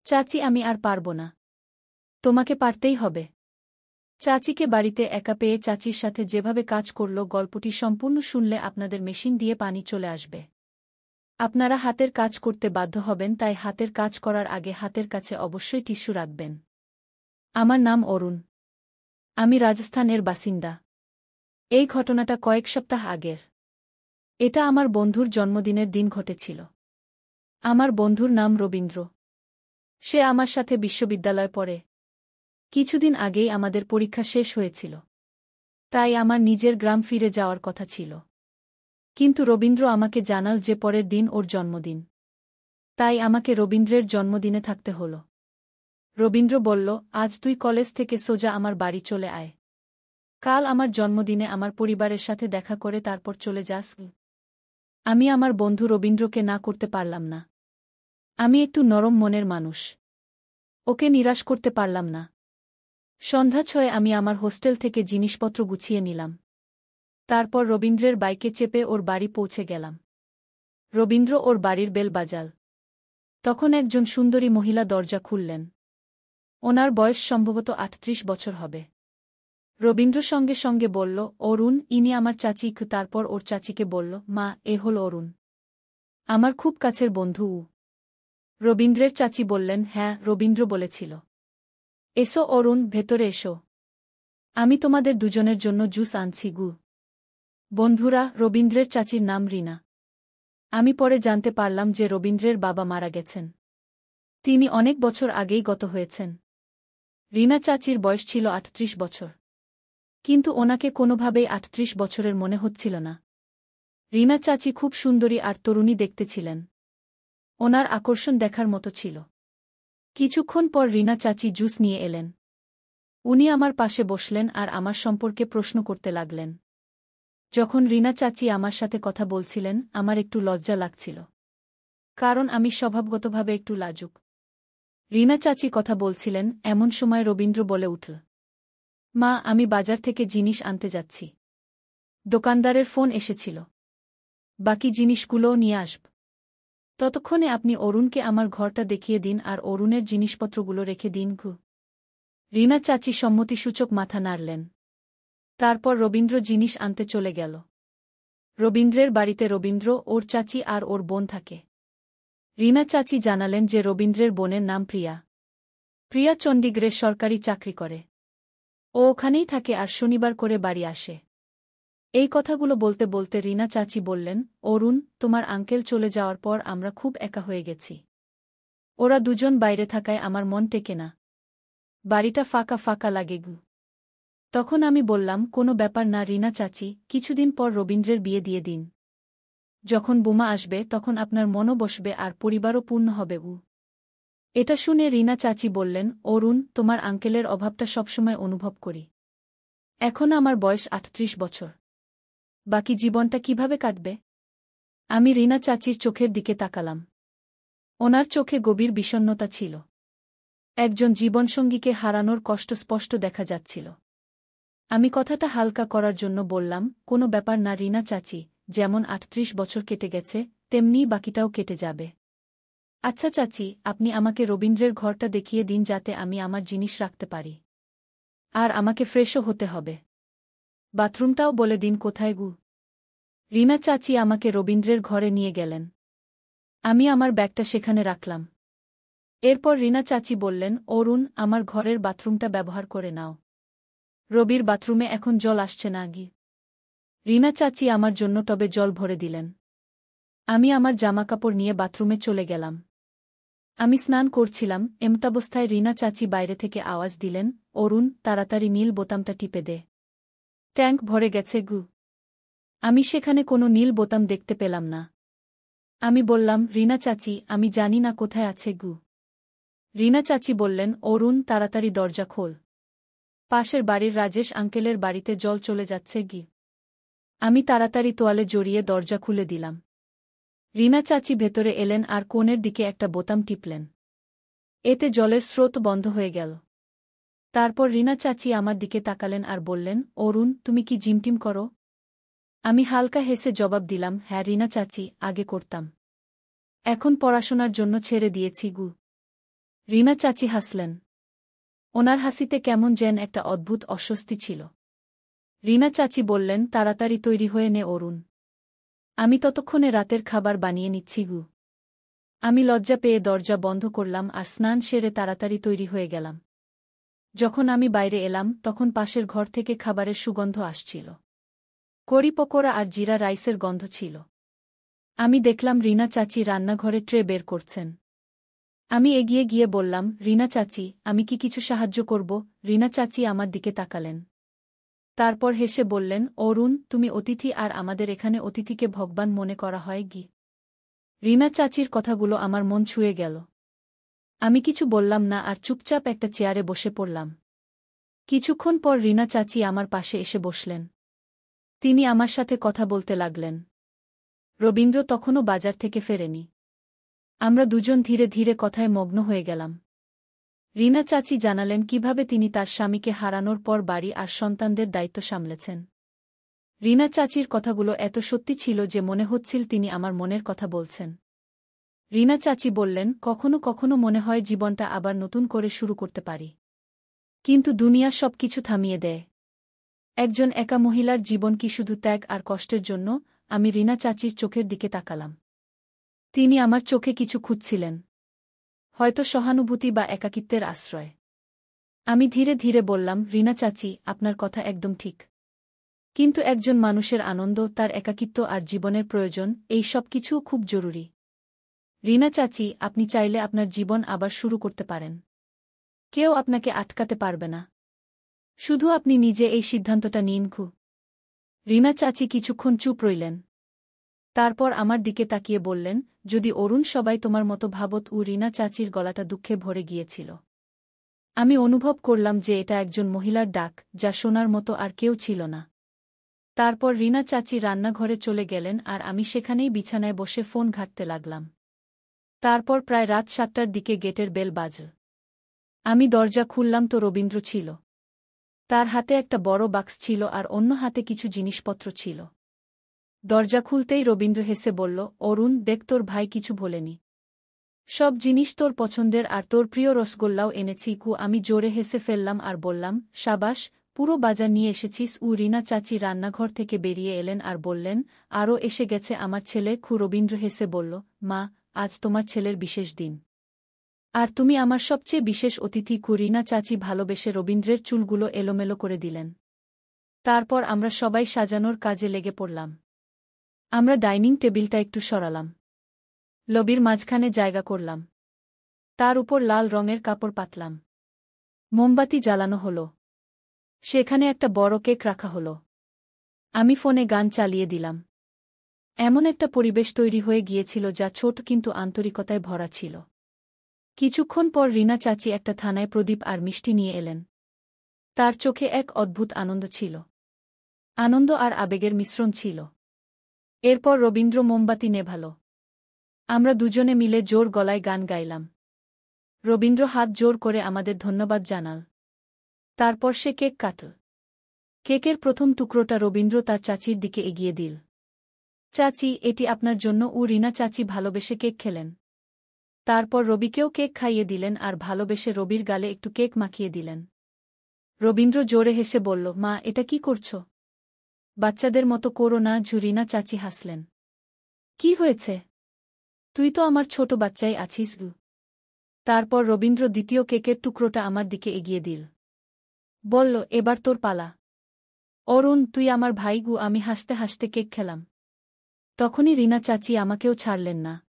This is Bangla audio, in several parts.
চাচি আমি আর পারব না। তোমাকে পারতেই হবে। চাচিকে বাড়িতে একা পেয়ে চাচির সাথে যেভাবে কাজ করল গল্পটি সম্পূর্ণ শুনলে আপনাদের মেশিন দিয়ে পানি চলে আসবে। আপনারা হাতের কাজ করতে বাধ্য হবেন, তাই হাতের কাজ করার আগে হাতের কাছে অবশ্যই টিস্যু রাখবেন। আমার নাম অরুণ। আমি রাজস্থানের বাসিন্দা। এই ঘটনাটা কয়েক সপ্তাহ আগের। এটা আমার বন্ধুর জন্মদিনের দিন ঘটেছিল। আমার বন্ধুর নাম রবীন্দ্র। সে আমার সাথে বিশ্ববিদ্যালয়ে পড়ে। কিছুদিন আগেই আমাদের পরীক্ষা শেষ হয়েছিল। তাই আমার নিজের গ্রাম ফিরে যাওয়ার কথা ছিল। কিন্তু রবীন্দ্র আমাকে জানাল যে পরের দিন ওর জন্মদিন। তাই আমাকে রবীন্দ্রের জন্মদিনে থাকতে হল। রবীন্দ্র বলল, আজ তুই কলেজ থেকে সোজা আমার বাড়ি চলে আয়। কাল আমার জন্মদিনে আমার পরিবারের সাথে দেখা করে তারপর চলে যাস। আমি আমার বন্ধু রবীন্দ্রকে না করতে পারলাম না। আমি একটু নরম মনের মানুষ। ওকে নিরাশ করতে পারলাম না। সন্ধ্যা ৬ আমি আমার হোস্টেল থেকে জিনিসপত্র গুছিয়ে নিলাম। তারপর রবীন্দ্রের বাইকে চেপে ওর বাড়ি পৌঁছে গেলাম। রবীন্দ্র ওর বাড়ির বেল বাজাল। তখন একজন সুন্দরী মহিলা দরজা খুললেন। ওনার বয়স সম্ভবত ৩৮ বছর হবে। রবীন্দ্র সঙ্গে সঙ্গে বলল, অরুণ, ইনি আমার চাচি। তারপর ওর চাচিকে বলল, মা, এ হল অরুণ, আমার খুব কাছের বন্ধু। রবীন্দ্রের চাচি বললেন, হ্যাঁ, রবীন্দ্র বলেছিল। এসো অরুণ, ভেতরে এসো। আমি তোমাদের দুজনের জন্য জুস আনছি গু। বন্ধুরা, রবীন্দ্রের চাচির নাম রিনা। আমি পরে জানতে পারলাম যে রবীন্দ্রের বাবা মারা গেছেন। তিনি অনেক বছর আগেই গত হয়েছেন। রিনা চাচির বয়স ছিল ৩৮ বছর। কিন্তু ওনাকে কোনোভাবেই ৩৮ বছরের মনে হচ্ছিল না। রিনা চাচি খুব সুন্দরী আর তরুণী দেখতে ছিলেন। ওনার আকর্ষণ দেখার মতো ছিল। কিছুক্ষণ পর রিনা চাচি জুস নিয়ে এলেন। উনি আমার পাশে বসলেন আর আমার সম্পর্কে প্রশ্ন করতে লাগলেন। যখন রিনা চাচি আমার সাথে কথা বলছিলেন আমার একটু লজ্জা লাগছিল। কারণ আমি স্বভাবগতভাবে একটু লাজুক। রিনা চাচি কথা বলছিলেন, এমন সময় রবীন্দ্র বলে উঠল, মা, আমি বাজার থেকে জিনিস আনতে যাচ্ছি। দোকানদারের ফোন এসেছিল। বাকি জিনিসগুলোও নিয়ে আসব। ততক্ষণে আপনি অরুণকে আমার ঘরটা দেখিয়ে দিন আর অরুণের জিনিসপত্রগুলো রেখে দিন। রিনা চাচি সম্মতিসূচক মাথা নাড়লেন। তারপর রবীন্দ্র জিনিস আনতে চলে গেল। রবীন্দ্রের বাড়িতে রবীন্দ্র, ওর চাচি আর ওর বোন থাকে। রিনা চাচি জানালেন যে রবীন্দ্রের বোনের নাম প্রিয়া। প্রিয়া চণ্ডীগড়ে সরকারি চাকরি করে। ও ওখানেই থাকে আর শনিবার করে বাড়ি আসে। এই কথাগুলো বলতে বলতে রিনা চাচি বললেন, অরুণ, তোমার আঙ্কেল চলে যাওয়ার পর আমরা খুব একা হয়ে গেছি। ওরা দুজন বাইরে থাকায় আমার মন টেকে না। বাড়িটা ফাঁকা ফাঁকা লাগে গু। তখন আমি বললাম, কোনো ব্যাপার না রিনা চাচি, কিছুদিন পর রবীন্দ্রের বিয়ে দিয়ে দিন। যখন বোমা আসবে তখন আপনার মনও বসবে আর পরিবারও পূর্ণ হবে। এটা শুনে রিনা চাচি বললেন, অরুণ, তোমার আঙ্কেলের অভাবটা সবসময় অনুভব করি। এখন আমার বয়স ৩৮ বছর। বাকি জীবনটা কিভাবে কাটবে? আমি রিনা চাচির চোখের দিকে তাকালাম। ওনার চোখে গভীর বিষণ্ণতা ছিল। একজন জীবনসঙ্গীকে হারানোর কষ্ট স্পষ্ট দেখা যাচ্ছিল। আমি কথাটা হালকা করার জন্য বললাম, কোনো ব্যাপার না রিনা চাচি, যেমন ৩৮ বছর কেটে গেছে তেমনিই বাকিটাও কেটে যাবে। আচ্ছা চাচি, আপনি আমাকে রবীন্দ্রের ঘরটা দেখিয়ে দিন যাতে আমি আমার জিনিস রাখতে পারি। আর আমাকে ফ্রেশও হতে হবে। বাথরুমটাও বলে দিন কোথায় গু। রিনা চাচি আমাকে রবীন্দ্রের ঘরে নিয়ে গেলেন। আমি আমার ব্যাগটা সেখানে রাখলাম। এরপর রিনা চাচি বললেন, অরুণ, আমার ঘরের বাথরুমটা ব্যবহার করে নাও। রবির বাথরুমে এখন জল আসছে না গি। রিনা চাচি আমার জন্য টবে জল ভরে দিলেন। আমি আমার জামাকাপড় নিয়ে বাথরুমে চলে গেলাম। আমি স্নান করছিলাম, এমতাবস্থায় রিনা চাচি বাইরে থেকে আওয়াজ দিলেন, অরুণ, তাড়াতাড়ি নীল বোতামটা টিপে দে। ট্যাঙ্ক ভরে গেছে গু। আমি সেখানে কোনো নীল বোতাম দেখতে পেলাম না। আমি বললাম, রিনা চাচি, আমি জানি না কোথায় আছে গু। রিনা চাচি বললেন, অরুণ, তাড়াতাড়ি দরজা খোল। পাশের বাড়ির রাজেশ আঙ্কেলের বাড়িতে জল চলে যাচ্ছে গি। আমি তাড়াতাড়ি তোয়ালে জড়িয়ে দরজা খুলে দিলাম। রিনা চাচি ভেতরে এলেন আর কোণের দিকে একটা বোতাম টিপলেন। এতে জলের স্রোত বন্ধ হয়ে গেল। তারপর রিনা চাচি আমার দিকে তাকালেন আর বললেন, অরুণ, তুমি কি জিমটিম করো? আমি হালকা হেসে জবাব দিলাম, হ্যাঁ রিনা চাচি, আগে করতাম। এখন পড়াশোনার জন্য ছেড়ে দিয়েছি গু। রিনা চাচি হাসলেন। ওনার হাসিতে কেমন যেন একটা অদ্ভুত অস্বস্তি ছিল। রিনা চাচি বললেন, তাড়াতাড়ি তৈরি হয়ে নে অরুণ। আমি ততক্ষণে রাতের খাবার বানিয়ে নিচ্ছি গু। আমি লজ্জা পেয়ে দরজা বন্ধ করলাম আর স্নান সেরে তাড়াতাড়ি তৈরি হয়ে গেলাম। যখন আমি বাইরে এলাম তখন পাশের ঘর থেকে খাবারের সুগন্ধ আসছিল। কড়ি পকোড়া আর জিরা রাইসের গন্ধ ছিল। আমি দেখলাম রিনা চাচি রান্নাঘরে ট্রে বের করছেন। আমি এগিয়ে গিয়ে বললাম, রিনা চাচি, আমি কি কিছু সাহায্য করব? রিনা চাচি আমার দিকে তাকালেন। তারপর হেসে বললেন, অরুণ, তুমি অতিথি আর আমাদের এখানে অতিথিকে ভগবান মনে করা হয় কি? রিনা চাচির কথাগুলো আমার মন ছুঁয়ে গেল। আমি কিছু বললাম না আর চুপচাপ একটা চেয়ারে বসে পড়লাম। কিছুক্ষণ পর রিনা চাচি আমার পাশে এসে বসলেন। তিনি আমার সাথে কথা বলতে লাগলেন। রবীন্দ্র তখনও বাজার থেকে ফেরেনি। আমরা দুজন ধীরে ধীরে কথায় মগ্ন হয়ে গেলাম। রিনা চাচি জানালেন কিভাবে তিনি তার স্বামীকে হারানোর পর বাড়ি আর সন্তানদের দায়িত্ব সামলেছেন। রিনা চাচির কথাগুলো এত সত্যি ছিল যে মনে হচ্ছিল তিনি আমার মনের কথা বলছেন। রিনা চাচি বললেন, কখনো কখনো মনে হয় জীবনটা আবার নতুন করে শুরু করতে পারি। কিন্তু দুনিয়া সবকিছু থামিয়ে দেয়। একজন একা মহিলার জীবন কি শুধু ত্যাগ আর কষ্টের জন্য? আমি রিনা চাচির চোখের দিকে তাকালাম। তিনি আমার চোখে কিছু খুঁজছিলেন। হয়তো সহানুভূতি বা একাকিত্বের আশ্রয়। আমি ধীরে ধীরে বললাম, রিনা চাচি, আপনার কথা একদম ঠিক। কিন্তু একজন মানুষের আনন্দ, তার একাকিত্ব আর জীবনের প্রয়োজন, এই সব কিছুও খুব জরুরি। রিনা চাচি, আপনি চাইলে আপনার জীবন আবার শুরু করতে পারেন। কেউ আপনাকে আটকাতে পারবে না। শুধু আপনি নিজে এই সিদ্ধান্তটা নিন। রিনা চাচি কিছুক্ষণ চুপ রইলেন। তারপর আমার দিকে তাকিয়ে বললেন, যদি অরুণ সবাই তোমার মতো ভাবত। রিনা চাচির গলাটা দুঃখে ভরে গিয়েছিল। আমি অনুভব করলাম যে এটা একজন মহিলার ডাক, যা শোনার মতো আর কেউ ছিল না। তারপর রিনা চাচি রান্নাঘরে চলে গেলেন আর আমি সেখানেই বিছানায় বসে ফোন ঘাঁটতে লাগলাম। তারপর প্রায় রাত 7টার দিকে গেটের বেল বাজল। আমি দরজা খুললাম তো রবীন্দ্র ছিল। তার হাতে একটা বড় বাক্স ছিল আর অন্য হাতে কিছু জিনিসপত্র ছিল। দরজা খুলতেই রবীন্দ্র হেসে বলল, অরুণ, দেখ, তোর ভাই কিছু বলেনি। সব জিনিস তোর পছন্দের আর তোর প্রিয় রসগোল্লাও এনেছি। আমি জোরে হেসে ফেললাম আর বললাম, সাবাস, পুরো বাজার নিয়ে এসেছিস। রিনা চাচি রান্নাঘর থেকে বেরিয়ে এলেন আর বললেন, আরও এসে গেছে আমার ছেলে। রবীন্দ্র হেসে বলল, মা, আজ তোমার ছেলের বিশেষ দিন। আর তুমি আমার সবচেয়ে বিশেষ অতিথি। রিনা চাচি ভালোবেসে রবীন্দ্রের চুলগুলো এলোমেলো করে দিলেন। তারপর আমরা সবাই সাজানোর কাজে লেগে পড়লাম। আমরা ডাইনিং টেবিলটা একটু সরালাম। লবির মাঝখানে জায়গা করলাম। তার উপর লাল রঙের কাপড় পাতলাম। মোমবাতি জ্বালানো হলো। সেখানে একটা বড় কেক রাখা হলো। আমি ফোনে গান চালিয়ে দিলাম। এমন একটা পরিবেশ তৈরি হয়ে গিয়েছিল যা ছোট কিন্তু আন্তরিকতায় ভরা ছিল। কিছুক্ষণ পর রিনা চাচি একটা থানায় প্রদীপ আর মিষ্টি নিয়ে এলেন। তার চোখে এক অদ্ভুত আনন্দ ছিল। আনন্দ আর আবেগের মিশ্রণ ছিল। এরপর রবীন্দ্র মোমবাতি নেভাল। আমরা দুজনে মিলে জোর গলায় গান গাইলাম। রবীন্দ্র হাত জোর করে আমাদের ধন্যবাদ জানাল। তারপর সে কেক কাটল। কেকের প্রথম টুকরোটা রবীন্দ্র তার চাচির দিকে এগিয়ে দিল। চাচি, এটি আপনার জন্য। রিনা চাচি ভালোবেসে কেক খেলেন। তারপর রবিকেও কেক খাইয়ে দিলেন আর ভালোবেসে রবির গালে একটু কেক মাখিয়ে দিলেন। রবীন্দ্র জোরে হেসে বলল, মা, এটা কি করছ? বাচ্চাদের মতো করো না। রিনা চাচি হাসলেন। কি হয়েছে? তুই তো আমার ছোট বাচ্চাই আছিস। তারপর রবীন্দ্র দ্বিতীয় কেকের টুকরোটা আমার দিকে এগিয়ে দিল। বলল, এবার তোর পালা। অরুণ, তুই আমার ভাই। আমি হাসতে হাসতে কেক খেলাম। তখনই রিনা চাচি আমাকেও ছাড়লেন না।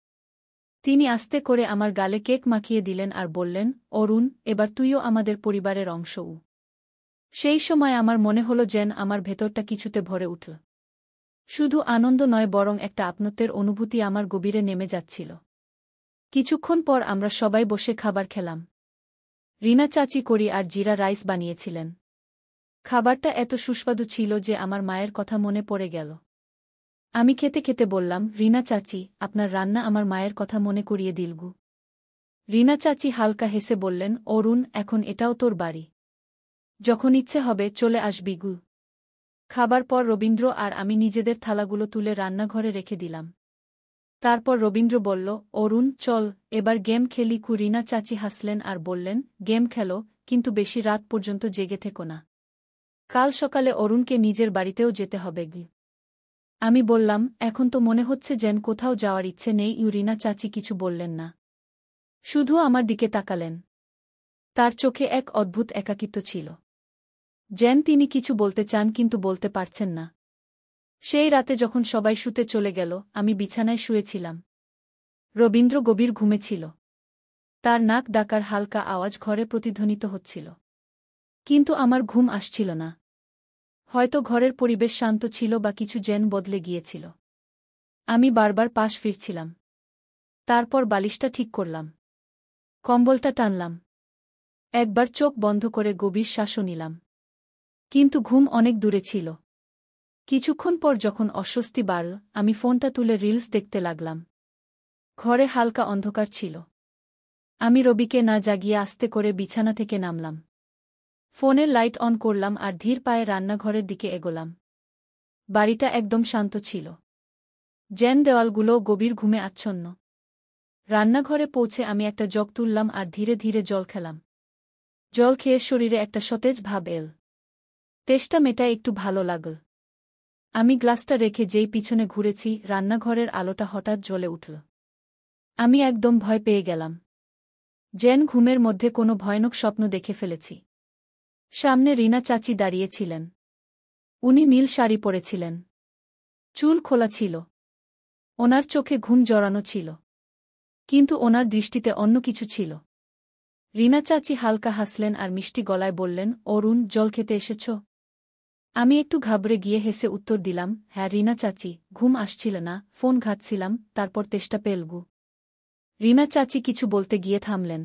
তিনি আস্তে করে আমার গালে কেক মাখিয়ে দিলেন আর বললেন, অরুণ, এবার তুইও আমাদের পরিবারের অংশ। সেই সময় আমার মনে হলো যেন আমার ভেতরটা কিছুতে ভরে উঠল। শুধু আনন্দ নয়, বরং একটা আপনত্বের অনুভূতি আমার গভীরে নেমে যাচ্ছিল। কিছুক্ষণ পর আমরা সবাই বসে খাবার খেলাম। রিনা চাচি কড়ি আর জিরা রাইস বানিয়েছিলেন। খাবারটা এত সুস্বাদু ছিল যে আমার মায়ের কথা মনে পড়ে গেল। আমি খেতে খেতে বললাম, রিনা চাচি, আপনার রান্না আমার মায়ের কথা মনে করিয়ে দিলগু। রিনা চাচি হালকা হেসে বললেন, অরুণ, এখন এটাও তোর বাড়ি। যখন ইচ্ছে হবে চলে আসবি। খাবার পর রবীন্দ্র আর আমি নিজেদের থালাগুলো তুলে রান্নাঘরে রেখে দিলাম। তারপর রবীন্দ্র বলল, অরুণ চল এবার গেম খেলি। রিনা চাচি হাসলেন আর বললেন, গেম খেলো, কিন্তু বেশি রাত পর্যন্ত জেগে থেকো না। কাল সকালে অরুণকে নিজের বাড়িতেও যেতে হবে। আমি বললাম, এখন তো মনে হচ্ছে যেন কোথাও যাওয়ার ইচ্ছে নেই। রিনা চাচি কিছু বললেন না, শুধু আমার দিকে তাকালেন। তার চোখে এক অদ্ভুত একাকিত্ব ছিল, যেন তিনি কিছু বলতে চান কিন্তু বলতে পারছেন না। সেই রাতে যখন সবাই শুতে চলে গেল, আমি বিছানায় শুয়েছিলাম। রবীন্দ্র গভীর ঘুমে ছিল। তার নাক ডাকার হালকা আওয়াজ ঘরে প্রতিধ্বনিত হচ্ছিল। কিন্তু আমার ঘুম আসছিল না। হয়তো ঘরের পরিবেশ শান্ত ছিল বা কিছু যেন বদলে গিয়েছিল। আমি বারবার পাশ ফিরছিলাম। তারপর বালিশটা ঠিক করলাম, কম্বলটা টানলাম, একবার চোখ বন্ধ করে গভীর শ্বাসও নিলাম। কিন্তু ঘুম অনেক দূরে ছিল। কিছুক্ষণ পর যখন অস্বস্তি বাড়ল, আমি ফোনটা তুলে রিলস দেখতে লাগলাম। ঘরে হালকা অন্ধকার ছিল। আমি রবিকে না জাগিয়ে আস্তে করে বিছানা থেকে নামলাম। ফোনের লাইট অন করলাম আর ধীর পায়ে রান্নাঘরের দিকে এগোলাম। বাড়িটা একদম শান্ত ছিল, যেন দেওয়ালগুলোও গভীর ঘুমে আচ্ছন্ন। রান্নাঘরে পৌঁছে আমি একটা জগ তুললাম আর ধীরে ধীরে জল খেলাম। জল খেয়ে শরীরে একটা সতেজ ভাব এল। তেষ্টা মেটায় একটু ভালো লাগল। আমি গ্লাসটা রেখে যেই পিছনে ঘুরেছি, রান্নাঘরের আলোটা হঠাৎ জ্বলে উঠল। আমি একদম ভয় পেয়ে গেলাম, যেন ঘুমের মধ্যে কোনো ভয়ানক স্বপ্ন দেখে ফেলেছি। সামনে রিনা চাচি দাঁড়িয়েছিলেন। উনি নীল শাড়ি পরেছিলেন, চুল খোলা ছিল, ওনার চোখে ঘুম জড়ানো ছিল, কিন্তু ওনার দৃষ্টিতে অন্য কিছু ছিল। রিনা চাচি হালকা হাসলেন আর মিষ্টি গলায় বললেন, অরুণ জল খেতে এসেছ? আমি একটু ঘাবড়ে গিয়ে হেসে উত্তর দিলাম, হ্যাঁ রিনা চাচি, ঘুম আসছিল না, ফোন ঘাঁটছিলাম, তারপর তেষ্টা পেলগু। রিনা চাচি কিছু বলতে গিয়ে থামলেন।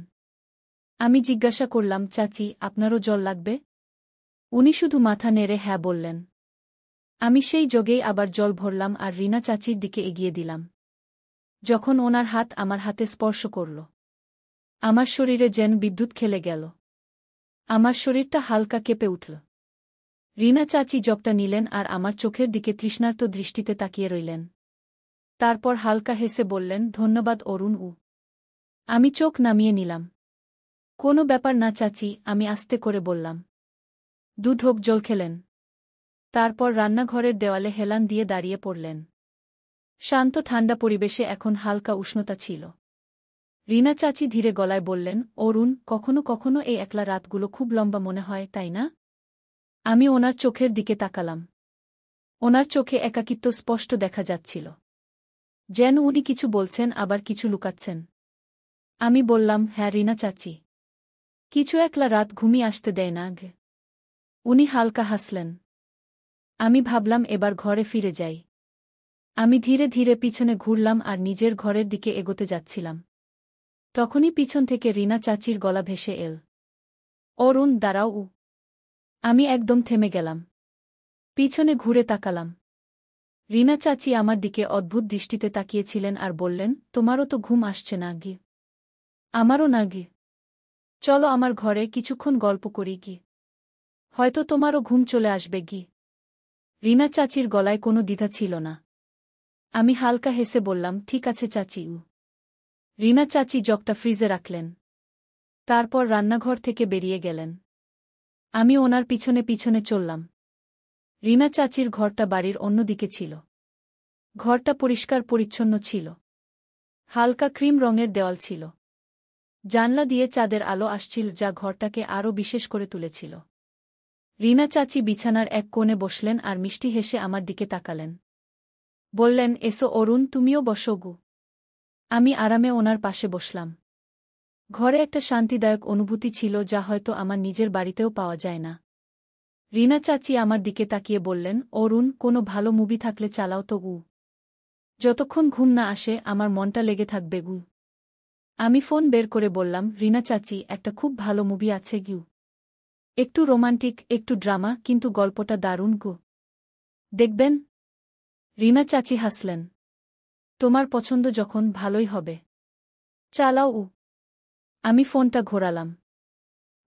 আমি জিজ্ঞাসা করলাম, চাচি আপনারও জল লাগবে? উনি শুধু মাথা নেড়ে হ্যাঁ বললেন। আমি সেই জগেই আবার জল ভরলাম আর রিনা চাচির দিকে এগিয়ে দিলাম। যখন ওনার হাত আমার হাতে স্পর্শ করল, আমার শরীরে যেন বিদ্যুৎ খেলে গেল। আমার শরীরটা হালকা কেঁপে উঠল। রিনা চাচি জগটা নিলেন আর আমার চোখের দিকে তৃষ্ণার্ত দৃষ্টিতে তাকিয়ে রইলেন। তারপর হালকা হেসে বললেন, ধন্যবাদ অরুণ। আমি চোখ নামিয়ে নিলাম। কোনো ব্যাপার না চাচি, আমি আস্তে করে বললাম। 2 ঢোক জল খেলেন। তারপর রান্নাঘরের দেওয়ালে হেলান দিয়ে দাঁড়িয়ে পড়লেন। শান্ত ঠান্ডা পরিবেশে এখন হালকা উষ্ণতা ছিল। রিনা চাচি ধীরে গলায় বললেন, অরুণ, কখনো কখনো এই একলা রাতগুলো খুব লম্বা মনে হয়, তাই না? আমি ওনার চোখের দিকে তাকালাম। ওনার চোখে একাকিত্ব স্পষ্ট দেখা যাচ্ছিল, যেন উনি কিছু বলছেন আবার কিছু লুকাচ্ছেন। আমি বললাম, হ্যাঁ রিনা চাচি, কিছু একলা রাত ঘুমিয়ে আসতে দেয় না। উনি হালকা হাসলেন। আমি ভাবলাম এবার ঘরে ফিরে যাই। আমি ধীরে ধীরে পিছনে ঘুরলাম আর নিজের ঘরের দিকে এগোতে যাচ্ছিলাম। তখনই পিছন থেকে রিনা চাচির গলা ভেসে এল, অরুণ দাঁড়াও। আমি একদম থেমে গেলাম। পিছনে ঘুরে তাকালাম। রিনা চাচি আমার দিকে অদ্ভুত দৃষ্টিতে তাকিয়েছিলেন আর বললেন, তোমারও তো ঘুম আসছে না গি? আমারও না গি। চলো আমার ঘরে কিছুক্ষণ গল্প করি গি, হয়তো তোমারও ঘুম চলে আসবে গি। রিনা চাচির গলায় কোনো দ্বিধা ছিল না। আমি হালকা হেসে বললাম, ঠিক আছে চাচি। রিনা চাচি জগটা ফ্রিজে রাখলেন। তারপর রান্নাঘর থেকে বেরিয়ে গেলেন। আমি ওনার পিছনে পিছনে চললাম। রিনা চাচির ঘরটা বাড়ির অন্যদিকে ছিল। ঘরটা পরিষ্কার পরিচ্ছন্ন ছিল। হালকা ক্রিম রঙের দেওয়াল ছিল। জানলা দিয়ে চাঁদের আলো আসছিল, যা ঘরটাকে আরও বিশেষ করে তুলেছিল। রিনা চাচি বিছানার এক কোণে বসলেন আর মিষ্টি হেসে আমার দিকে তাকালেন। বললেন, এসো অরুণ, তুমিও বসো গু। আমি আরামে ওনার পাশে বসলাম। ঘরে একটা শান্তিদায়ক অনুভূতি ছিল, যা হয়তো আমার নিজের বাড়িতেও পাওয়া যায় না। রিনা চাচি আমার দিকে তাকিয়ে বললেন, অরুণ, কোনো ভালো মুভি থাকলে চালাও তো গু। যতক্ষণ ঘুম না আসে আমার মনটা লেগে থাকবে গু। আমি ফোন বের করে বললাম, রিনা চাচি, একটা খুব ভালো মুভি আছে গু। একটু রোমান্টিক, একটু ড্রামা, কিন্তু গল্পটা দারুণ গু। দেখবেন? রিনা চাচি হাসলেন। তোমার পছন্দ যখন, ভালোই হবে। চালাও। আমি ফোনটা ঘোরালাম।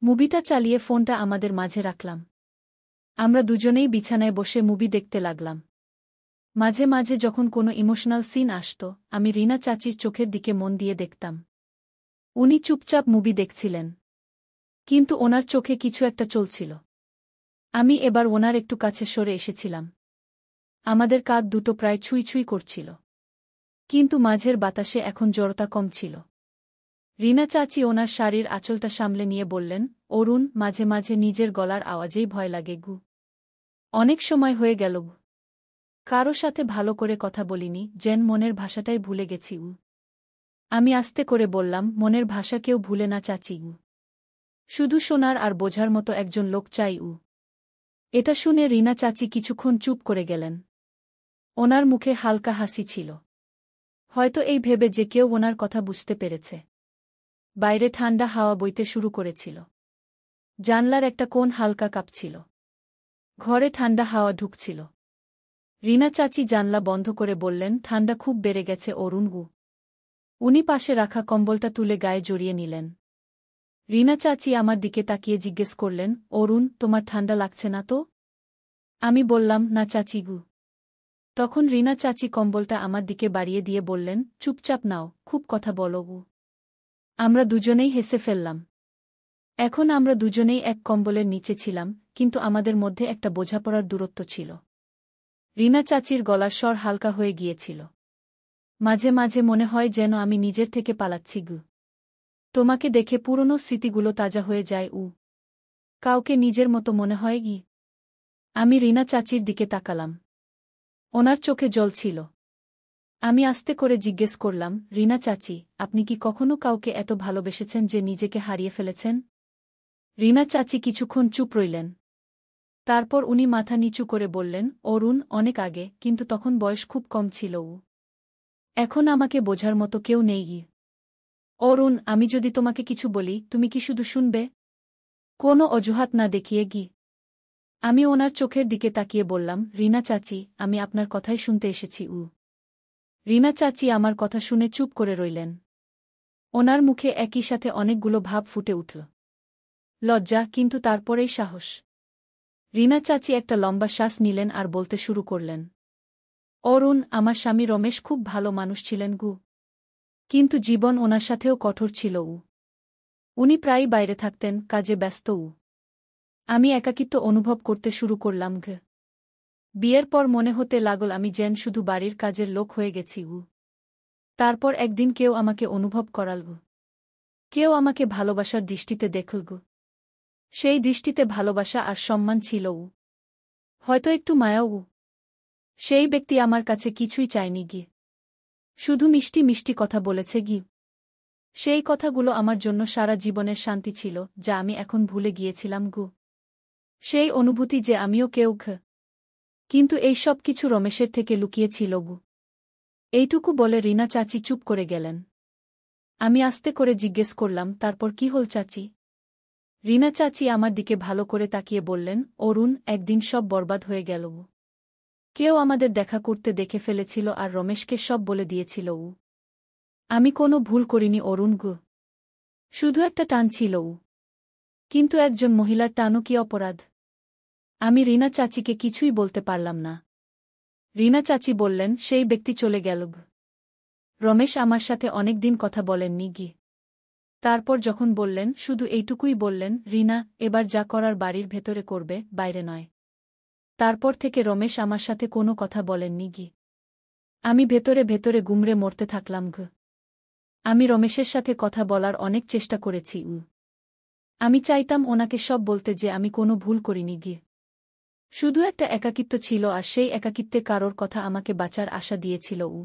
মুভিটা চালিয়ে ফোনটা আমাদের মাঝে রাখলাম। আমরা দুজনেই বিছানায় বসে মুভি দেখতে লাগলাম। মাঝে মাঝে যখন কোনো ইমোশনাল সিন আসত, আমি রিনা চাচির চোখের দিকে মন দিয়ে দেখতাম। উনি চুপচাপ মুভি দেখছিলেন, কিন্তু ওনার চোখে কিছু একটা চলছিল। আমি এবার ওনার একটু কাছে সরে এসেছিলাম। আমাদের কাঁধ দুটো প্রায় ছুঁই ছুঁই করছিল, কিন্তু মাঝের বাতাসে এখন জড়তা কম ছিল। রিনা চাচি ওনার শাড়ির আঁচলটা সামলে নিয়ে বললেন, অরুণ, মাঝে মাঝে নিজের গলার আওয়াজেই ভয় লাগে গু। অনেক সময় হয়ে গেল গু, কারো সাথে ভালো করে কথা বলিনি, যেন মনের ভাষাটাই ভুলে গেছি উ। আমি আস্তে করে বললাম, মনের ভাষা কেউ ভুলে না চাচি উ, শুধু শোনার আর বোঝার মতো একজন লোক চাই উ। এটা শুনে রিনা চাচি কিছুক্ষণ চুপ করে গেলেন। ওনার মুখে হালকা হাসি ছিল, হয়তো এই ভেবে যে কেউ ওনার কথা বুঝতে পেরেছে। বাইরে ঠান্ডা হাওয়া বইতে শুরু করেছিল। জানলার একটা কোণ হালকা কাঁপছিল। ঘরে ঠান্ডা হাওয়া ঢুকছিল। রিনা চাচি জানলা বন্ধ করে বললেন, ঠান্ডা খুব বেড়ে গেছে অরুণ গু। উনি পাশে রাখা কম্বলটা তুলে গায়ে জড়িয়ে নিলেন। রিনা চাচি আমার দিকে তাকিয়ে জিজ্ঞেস করলেন, অরুণ, তোমার ঠান্ডা লাগছে না তো? আমি বললাম, না চাচি গু। তখন রিনা চাচি কম্বলটা আমার দিকে বাড়িয়ে দিয়ে বললেন, চুপচাপ নাও, খুব কথা বলো গু। আমরা দুজনেই হেসে ফেললাম। এখন আমরা দুজনেই এক কম্বলের নিচে ছিলাম, কিন্তু আমাদের মধ্যে একটা বোঝাপড়ার দূরত্ব ছিল। রিনা চাচির গলার স্বর হালকা হয়ে গিয়েছিল। মাঝে মাঝে মনে হয় যেন আমি নিজের থেকে পালাচ্ছি গু। তোমাকে দেখে পুরনো স্মৃতিগুলো তাজা হয়ে যায় উ। কাউকে নিজের মতো মনে হয় গি। আমি রিনা চাচির দিকে তাকালাম। ওনার চোখে জল ছিল। আমি আস্তে করে জিজ্ঞেস করলাম, রিনা চাচি, আপনি কি কখনো কাউকে এত ভালোবেসেছেন যে নিজেকে হারিয়ে ফেলেছেন? রিনা চাচি কিছুক্ষণ চুপ রইলেন। তারপর উনি মাথা নিচু করে বললেন, অরুণ, অনেক আগে, কিন্তু তখন বয়স খুব কম ছিল উ। এখন আমাকে বোঝার মতো কেউ নেই গি। অরুণ, আমি যদি তোমাকে কিছু বলি, তুমি কি শুধু শুনবে? কোনো অজুহাত না দেখিয়ে গি। আমি ওনার চোখের দিকে তাকিয়ে বললাম, রিনা চাচি, আমি আপনার কথাই শুনতে এসেছি উ। রিনা চাচি আমার কথা শুনে চুপ করে রইলেন। ওনার মুখে একই সাথে অনেকগুলো ভাব ফুটে উঠল। লজ্জা, কিন্তু তারপরেই সাহস। রিনা চাচি একটা লম্বা শ্বাস নিলেন আর বলতে শুরু করলেন, অরুণ, আমার স্বামী রমেশ খুব ভালো মানুষ ছিলেন গু। কিন্তু জীবন ওনার সাথেও কঠোর ছিল উ। উনি প্রায়ই বাইরে থাকতেন, কাজে ব্যস্ত উ। আমি একাকিত্ব অনুভব করতে শুরু করলাম ঘ। বিয়ের পর মনে হতে লাগল আমি যেন শুধু বাড়ির কাজের লোক হয়ে গেছি উ। তারপর একদিন কেউ আমাকে অনুভব করাল গু। কেউ আমাকে ভালোবাসার দৃষ্টিতে দেখল গু। সেই দৃষ্টিতে ভালোবাসা আর সম্মান ছিল উ। হয়তো একটু মায়াও উ। সেই ব্যক্তি আমার কাছে কিছুই চায়নি গি। শুধু মিষ্টি মিষ্টি কথা বলেছে গি। সেই কথাগুলো আমার জন্য সারা জীবনের শান্তি ছিল, যা আমি এখন ভুলে গিয়েছিলাম গু। সেই অনুভূতি যে আমিও কেউ ঘ। কিন্তু এই সব কিছু রমেশের থেকে লুকিয়েছিল গু। এইটুকু বলে রিনা চাচি চুপ করে গেলেন। আমি আস্তে করে জিজ্ঞেস করলাম, তারপর কি হল চাচি? রিনা চাচি আমার দিকে ভালো করে তাকিয়ে বললেন, অরুণ, একদিন সব বরবাদ হয়ে গেল উ। কেউ আমাদের দেখা করতে দেখে ফেলেছিল আর রমেশকে সব বলে দিয়েছিল উ। আমি কোনো ভুল করিনি অরুণ গু। শুধু একটা টান ছিল উ। কিন্তু একজন মহিলার টানও কি অপরাধ? আমি রিনা চাচিকে কিছুই বলতে পারলাম না। রিনা চাচি বললেন, সেই ব্যক্তি চলে গেল গু। রমেশ আমার সাথে অনেক দিন কথা বলেননি গি। তারপর যখন বললেন, শুধু এইটুকুই বললেন, রিনা, এবার যা করার বাড়ির ভেতরে করবে, বাইরে নয়। তারপর থেকে রমেশ আমার সাথে কোনো কথা বলেননি গি। আমি ভেতরে ভেতরে গুমড়ে মরতে থাকলাম ঘ। আমি রমেশের সাথে কথা বলার অনেক চেষ্টা করেছি উ। আমি চাইতাম ওনাকে সব বলতে যে আমি কোনো ভুল করিনি গি। শুধু একটা একাকিত্ব ছিল আর সেই একাকিত্বে কারোর কথা আমাকে বাঁচার আশা দিয়েছিল উ।